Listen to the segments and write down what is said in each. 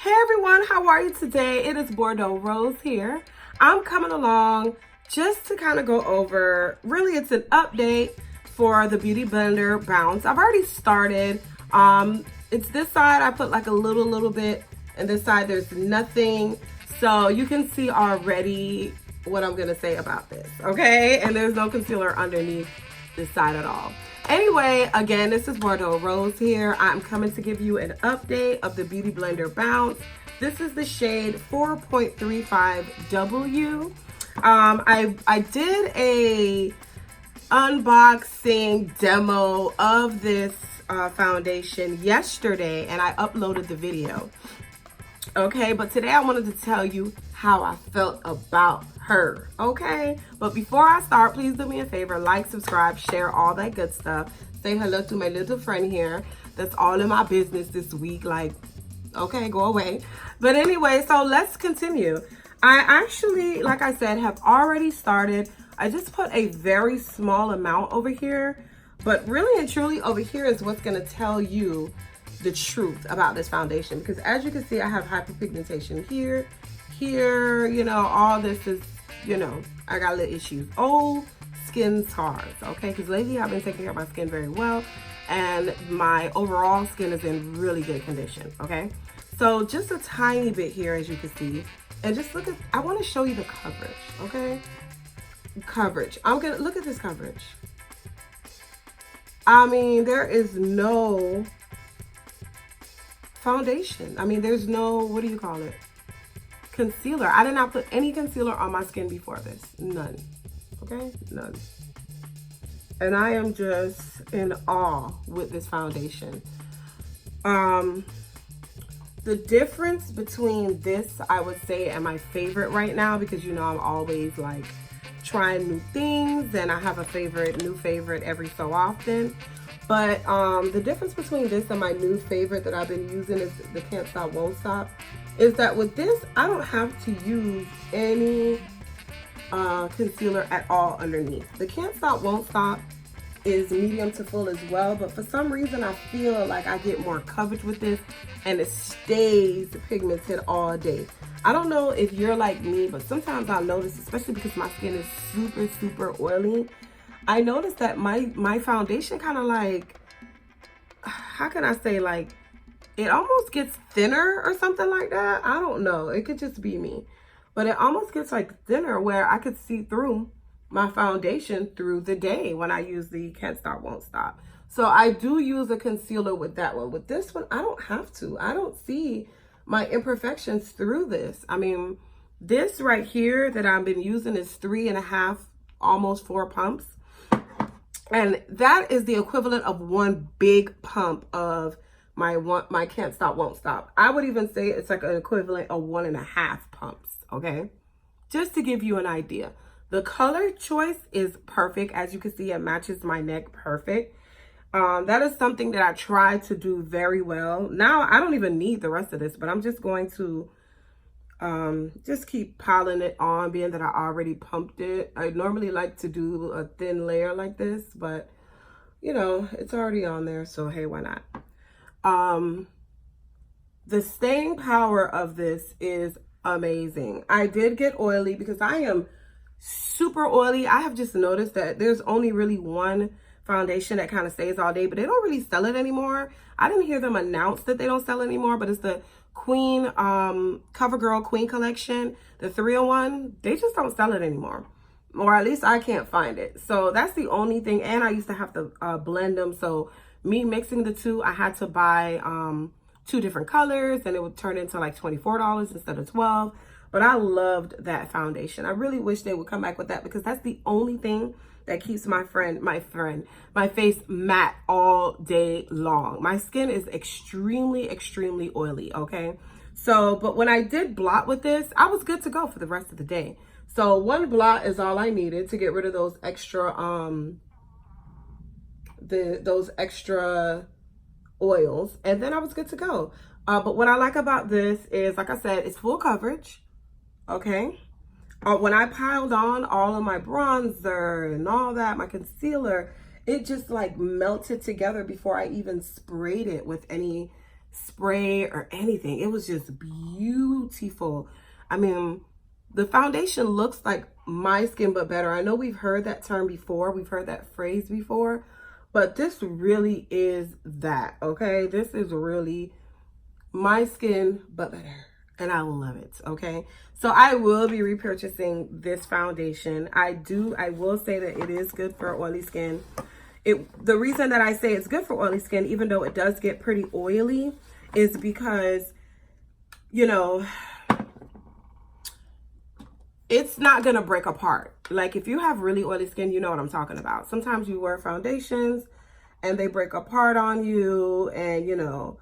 Hey everyone, how are you today? It is Bordeaux Rose here. I'm coming along just to kind of go over, really it's an update for the Beutyblender Bounce. I've already started. It's this side I put like a little bit, and this side there's nothing. So you can see already what I'm gonna say about this, okay? And there's no concealer underneath this side at all. Anyway, again, this is Bordeaux Rose here. I'm coming to give you an update of the Beutyblender Bounce. This is the shade 4.35W. I did a unboxing demo of this foundation yesterday, and I uploaded the video. Okay, but today I wanted to tell you how I felt about her, okay? But before I start, please do me a favor, like, subscribe, share, all that good stuff. Say hello to my little friend here that's all in my business this week, like, okay, go away. But anyway, so let's continue. I actually, like I said, have already started. I just put a very small amount over here, but really and truly over here is what's gonna tell you the truth about this foundation, because as you can see, I have hyperpigmentation here, you know, all this is, you know, I got little issues, old skin scars, okay? Because lately I've been taking care of my skin very well, and my overall skin is in really good condition, okay? So just a tiny bit here, as you can see, and just look at, I want to show you the coverage, okay? Coverage, I'm gonna look at this coverage. I mean, there is no foundation. I mean, there's no, what do you call it? Concealer. I did not put any concealer on my skin before this. None. Okay? None. And I am just in awe with this foundation. The difference between this, I would say, and my favorite right now, because you know I'm always like trying new things and I have a favorite, new favorite every so often. But the difference between this and my new favorite that I've been using is the Can't Stop, Won't Stop, is that with this, I don't have to use any concealer at all underneath. The Can't Stop, Won't Stop is medium to full as well, but for some reason I feel like I get more coverage with this and it stays pigmented all day. I don't know if you're like me, but sometimes I'll notice, especially because my skin is super oily, I noticed that my foundation kind of like, how can I say, like, it almost gets thinner or something like that. I don't know. It could just be me. But it almost gets like thinner where I could see through my foundation through the day when I use the Can't Stop, Won't Stop. So I do use a concealer with that one. With this one, I don't have to. I don't see my imperfections through this. I mean, this right here that I've been using is 3.5, almost 4 pumps. And that is the equivalent of one big pump of my Can't Stop, Won't Stop. I would even say it's like an equivalent of 1.5 pumps, okay? Just to give you an idea. The color choice is perfect. As you can see, it matches my neck perfect. That is something that I try to do very well. Now, I don't even need the rest of this, but I'm just going to just keep piling it on, being that I already pumped it. I normally like to do a thin layer like this, but you know, it's already on there, so hey, why not? The staying power of this is amazing. I did get oily because I am super oily. I have just noticed that there's only really one foundation that kind of stays all day, but they don't really sell it anymore. I didn't hear them announce that they don't sell it anymore, but it's the Queen CoverGirl Queen collection, the 301. They just don't sell it anymore, or at least I can't find it. So that's the only thing. And I used to have to blend them, so me mixing the two, I had to buy 2 different colors, and it would turn into like $24 instead of $12. But I loved that foundation. I really wish they would come back with that, because that's the only thing that keeps my face matte all day long. My skin is extremely oily, okay? So, but when I did blot with this, I was good to go for the rest of the day. So 1 blot is all I needed to get rid of those extra, those extra oils, and then I was good to go. But what I like about this is, like I said, it's full coverage, okay? When I piled on all of my bronzer and all that, my concealer, it just like melted together before I even sprayed it with any spray or anything. It was just beautiful. I mean, the foundation looks like my skin but better. I know we've heard that term before. We've heard that phrase before. But this really is that, okay? This is really my skin but better. And I will love it, okay? So I will be repurchasing this foundation. I will say that it is good for oily skin. The reason that I say it's good for oily skin, even though it does get pretty oily, is because, you know, it's not gonna break apart. Like if you have really oily skin, you know what I'm talking about. Sometimes you wear foundations and they break apart on you, and you know,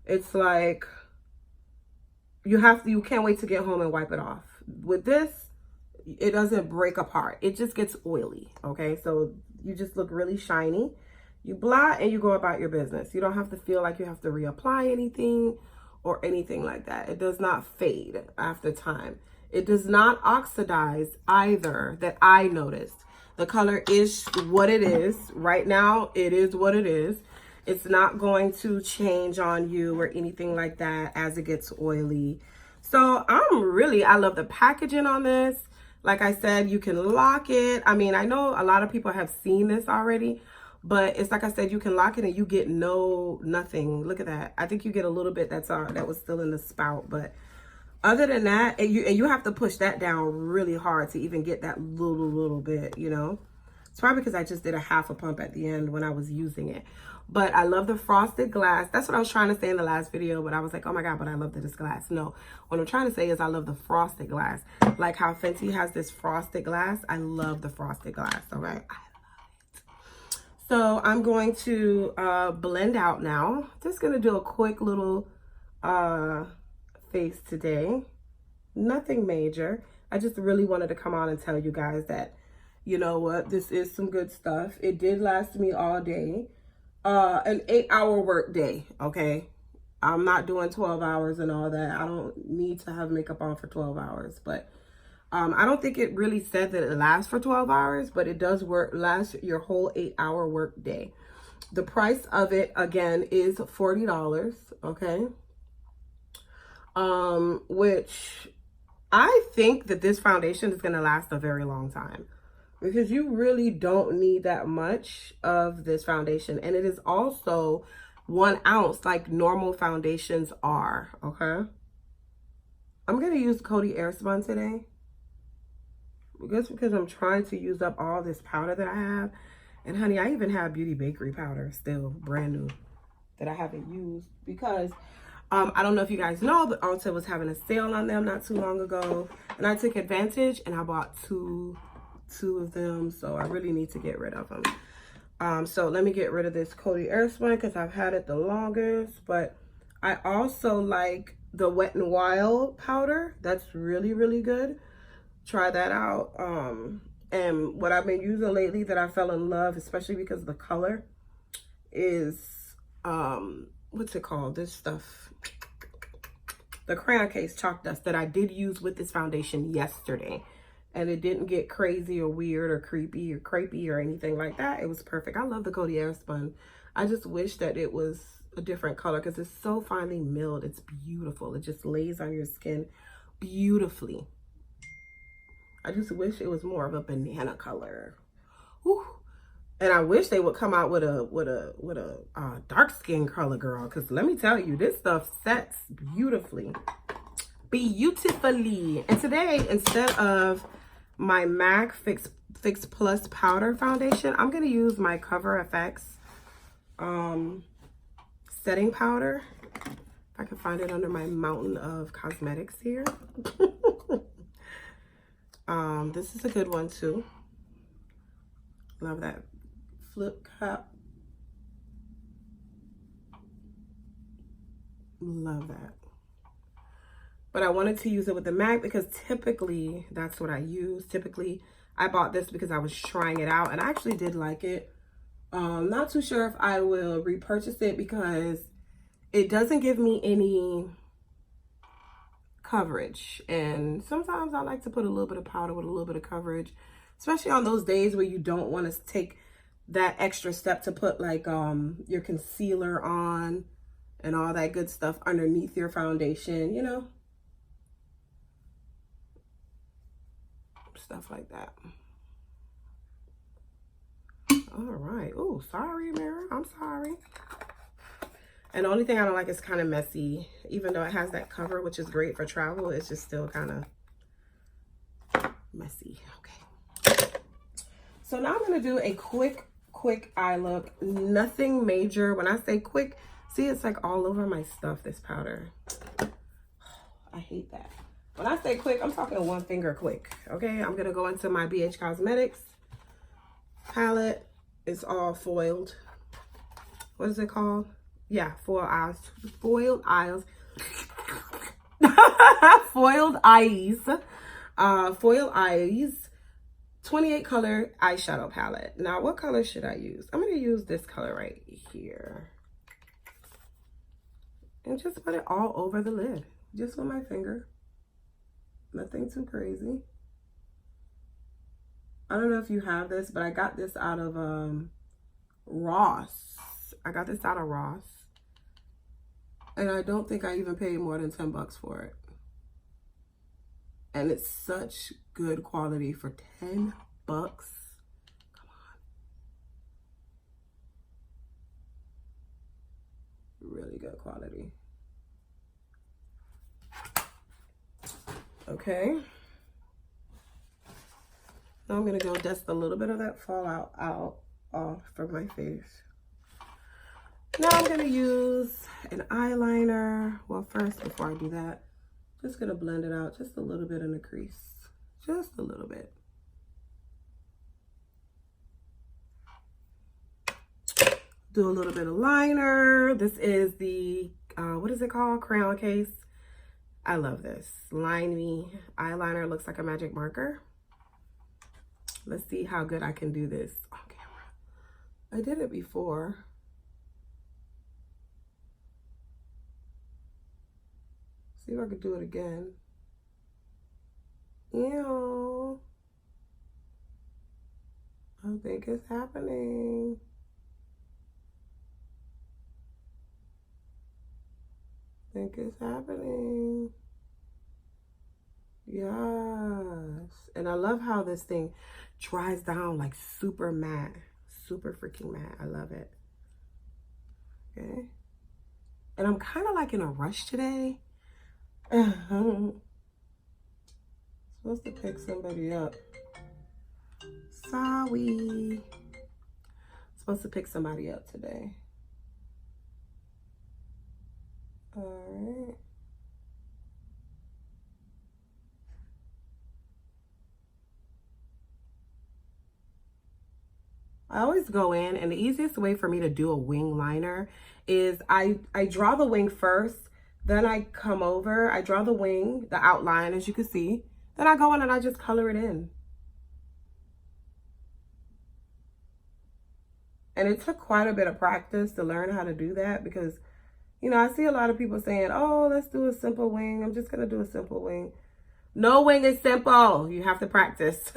it's like you can't wait to get home and wipe it off. With this, it doesn't break apart. It just gets oily, okay? So you just look really shiny. You blot and you go about your business. You don't have to feel like you have to reapply anything or anything like that. It does not fade after time. It does not oxidize either, that I noticed. The color is what it is. Right now, it is what it is. It's not going to change on you or anything like that as it gets oily. So I love the packaging on this. Like I said, you can lock it. I mean, I know a lot of people have seen this already, but it's like I said, you can lock it and you get nothing. Look at that. I think you get a little bit that was still in the spout, but other than that, and you have to push that down really hard to even get that little bit, you know. It's probably because I just did a half a pump at the end when I was using it. But I love the frosted glass. That's what I was trying to say in the last video, but I was like, oh my God, but I love this glass. No, what I'm trying to say is I love the frosted glass. Like how Fenty has this frosted glass. I love the frosted glass, all right? I love it. So I'm going to blend out now. Just gonna do a quick little face today. Nothing major. I just really wanted to come on and tell you guys that, you know what, this is some good stuff. It did last me all day. An 8-hour work day, okay? I'm not doing 12 hours and all that. I don't need to have makeup on for 12 hours, but I don't think it really said that it lasts for 12 hours, but it does last your whole 8-hour work day. The price of it, again, is $40, okay? Which I think that this foundation is going to last a very long time, because you really don't need that much of this foundation. And it is also 1 ounce like normal foundations are, okay? I'm going to use Coty Airspun today. Just because I'm trying to use up all this powder that I have. And honey, I even have Beauty Bakery powder still brand new that I haven't used, because I don't know if you guys know, but Ulta was having a sale on them not too long ago. And I took advantage and I bought two of them, so I really need to get rid of them. So let me get rid of this Coty Airspun because I've had it the longest. But I also like the Wet n Wild powder. That's really good. Try that out. And what I've been using lately that I fell in love, especially because of the color, is what's it called, this stuff, the crayon case chalk dust that I did use with this foundation yesterday. And it didn't get crazy or weird or creepy or crepey or anything like that. It was perfect. I love the Coty Airspun. I just wish that it was a different color because it's so finely milled. It's beautiful. It just lays on your skin beautifully. I just wish it was more of a banana color. Whew. And I wish they would come out with a dark skin color, girl. Because let me tell you, this stuff sets beautifully. Beautifully. And today, instead of my MAC Fix Plus Powder Foundation, I'm going to use my Cover FX setting powder. If I can find it under my mountain of cosmetics here. This is a good one too. Love that flip cup. Love that. But I wanted to use it with the MAC because typically that's what I use. Typically, I bought this because I was trying it out and I actually did like it. Not too sure if I will repurchase it because it doesn't give me any coverage. And sometimes I like to put a little bit of powder with a little bit of coverage, especially on those days where you don't want to take that extra step to put like your concealer on and all that good stuff underneath your foundation, you know, stuff like that. All right. Oh, sorry, mirror. I'm sorry. And the only thing I don't like is kind of messy. Even though it has that cover, which is great for travel, it's just still kind of messy. Okay. So now I'm going to do a quick eye look. Nothing major. When I say quick, see, it's like all over my stuff, this powder. I hate that. When I say quick, I'm talking one finger quick. Okay. I'm going to go into my BH Cosmetics palette. It's all foiled. What is it called? Yeah, foiled eyes. Foiled eyes. Foiled eyes. Foiled eyes. 28 color eyeshadow palette. Now, what color should I use? I'm going to use this color right here. And just put it all over the lid. Just with my finger. Nothing too crazy. I don't know if you have this, but I got this out of Ross. I got this out of Ross. And I don't think I even paid more than 10 bucks for it. And it's such good quality for 10 bucks. Come on. Really good quality. Okay. Now I'm going to go dust a little bit of that fallout off from my face. Now I'm going to use an eyeliner. Well, first, before I do that, just going to blend it out just a little bit in the crease. Just a little bit. Do a little bit of liner. This is the, what is it called? Crayon case. I love this. Line Me eyeliner. Looks like a magic marker. Let's see how good I can do this on camera. I did it before. See if I could do it again. Ew. I think it's happening. I think it's happening. Yes. And I love how this thing dries down like super matte. Super freaking matte. I love it. Okay. And I'm kind of like in a rush today. Supposed to pick somebody up. Sorry. Supposed to pick somebody up today. All right. I always go in, and the easiest way for me to do a wing liner is I draw the wing first, then I come over, I draw the wing, the outline, as you can see, then I go in and I just color it in. And it took quite a bit of practice to learn how to do that because, you know, I see a lot of people saying, oh, let's do a simple wing. I'm just going to do a simple wing. No wing is simple. You have to practice.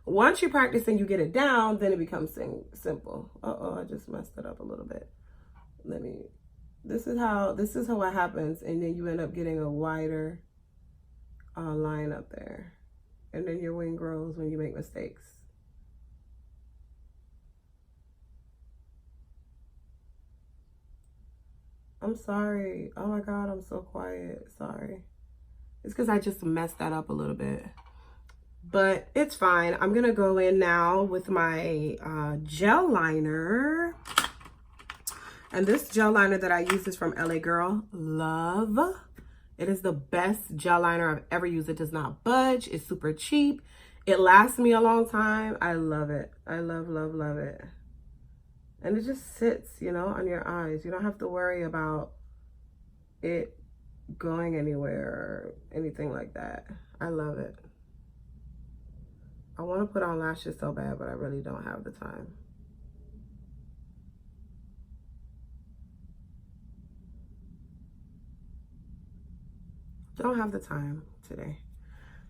Once you practice and you get it down, then it becomes simple. Uh-oh, I just messed it up a little bit. This is how it happens. And then you end up getting a wider line up there. And then your wing grows when you make mistakes. I'm sorry. Oh my God, I'm so quiet. Sorry. It's because I just messed that up a little bit. But it's fine. I'm going to go in now with my gel liner. And this gel liner that I use is from LA Girl. Love. It is the best gel liner I've ever used. It does not budge. It's super cheap. It lasts me a long time. I love it. I love, love, love it. And it just sits, you know, on your eyes. You don't have to worry about it going anywhere or anything like that. I love it. I want to put on lashes so bad, but I really don't have the time. Don't have the time today.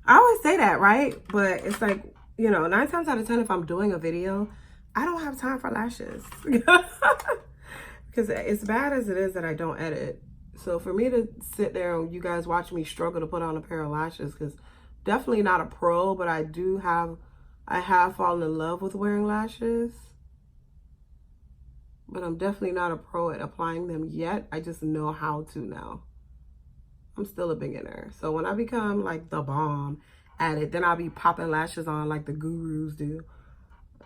I always say that, right? But it's like, you know, 9 times out of 10, if I'm doing a video, I don't have time for lashes. Because because as bad as it is that I don't edit. So for me to sit there and you guys watch me struggle to put on a pair of lashes, because definitely not a pro, but I have fallen in love with wearing lashes. But I'm definitely not a pro at applying them yet. I just know how to now. I'm still a beginner. So when I become like the bomb at it, then I'll be popping lashes on like the gurus do.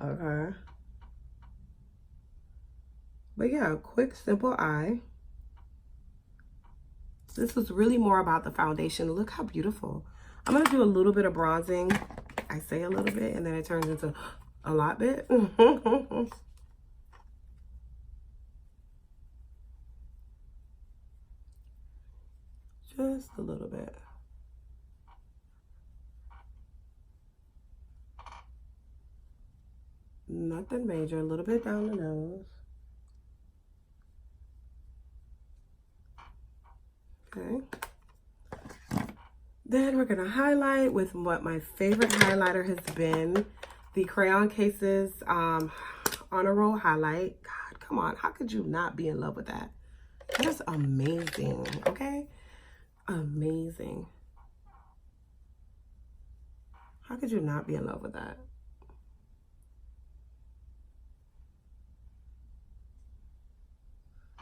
Okay. But yeah, quick, simple eye. This was really more about the foundation. Look how beautiful. I'm going to do a little bit of bronzing. I say a little bit, and then it turns into a lot bit. Just a little bit. Nothing major. A little bit down the nose. Okay. Then we're going to highlight with what my favorite highlighter has been. The Crayon Cases Honor Roll Highlight. God, come on. How could you not be in love with that? That is amazing. Okay? Amazing. How could you not be in love with that?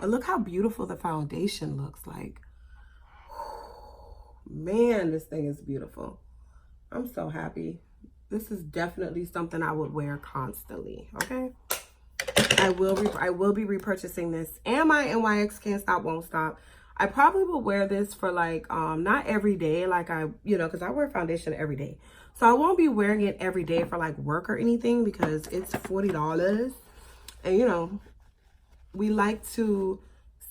And look how beautiful the foundation looks like. Man, this thing is beautiful. I'm so happy. This is definitely something I would wear constantly, okay? I will be repurchasing this. And my NYX Can't Stop Won't Stop. I probably will wear this for like, not every day, like because I wear foundation every day. So I won't be wearing it every day for like work or anything because it's $40. And we like to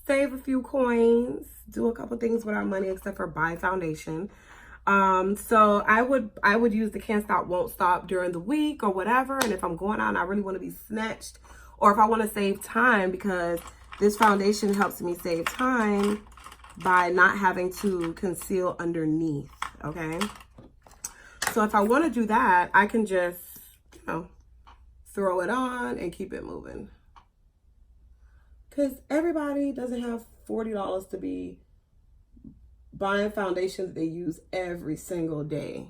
save a few coins, do a couple things with our money except for buy foundation. So I would use the Can't Stop Won't Stop during the week or whatever. And if I'm going out and I really want to be snatched, or if I want to save time, because this foundation helps me save time by not having to conceal underneath, okay? So if I want to do that, I can just, throw it on and keep it moving. Because everybody doesn't have $40 to be buying foundation that they use every single day,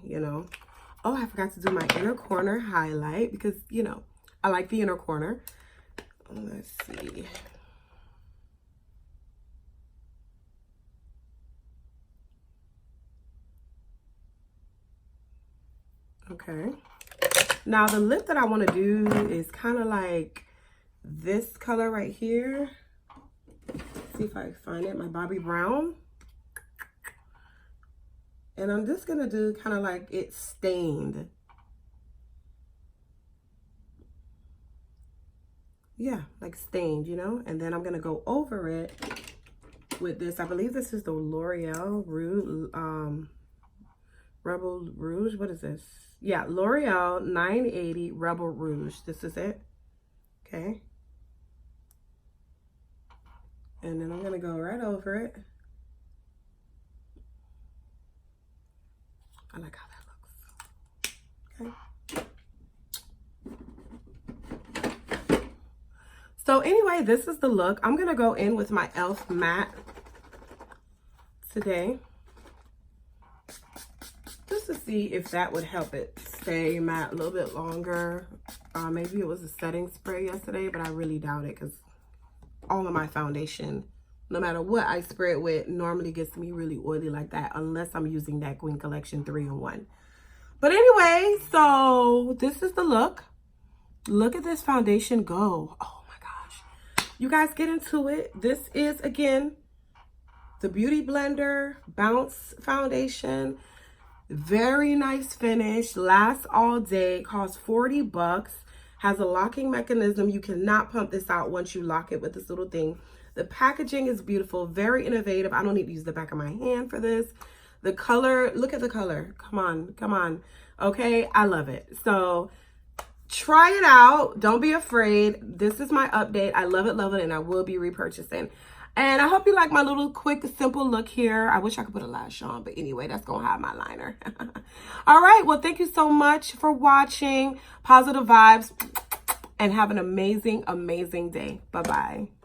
Oh, I forgot to do my inner corner highlight because, I like the inner corner. Let's see. Okay. Now the lip that I want to do is kind of like this color right here. See if I find it, my Bobbi Brown. And I'm just going to do kind of like it's stained. Yeah, like stained, And then I'm going to go over it with this. I believe this is the L'Oreal Rouge, Rebel Rouge. What is this? Yeah, L'Oreal 980 Rebel Rouge. This is it. Okay. And then I'm going to go right over it. I like how that looks. Okay. So anyway, this is the look. I'm going to go in with my e.l.f. matte today. Just to see if that would help it stay matte a little bit longer. Maybe it was a setting spray yesterday, but I really doubt it because all of my foundation, no matter what I spray it with, normally gets me really oily like that unless I'm using that Queen Collection 3-in-1. But anyway, so this is the look. Look at this foundation go. Oh my gosh. You guys get into it. This is, again, the Beutyblender Bounce Foundation. Very nice finish. Lasts all day. Costs $40. Has a locking mechanism. You cannot pump this out once you lock it with this little thing. The packaging is beautiful, very innovative. I don't need to use the back of my hand for this. The color, look at the color. Come on, come on. Okay, I love it. So try it out. Don't be afraid. This is my update. I love it, and I will be repurchasing. And I hope you like my little quick, simple look here. I wish I could put a lash on, but anyway, that's going to hide my liner. All right, well, thank you so much for watching. Positive vibes, and have an amazing, amazing day. Bye-bye.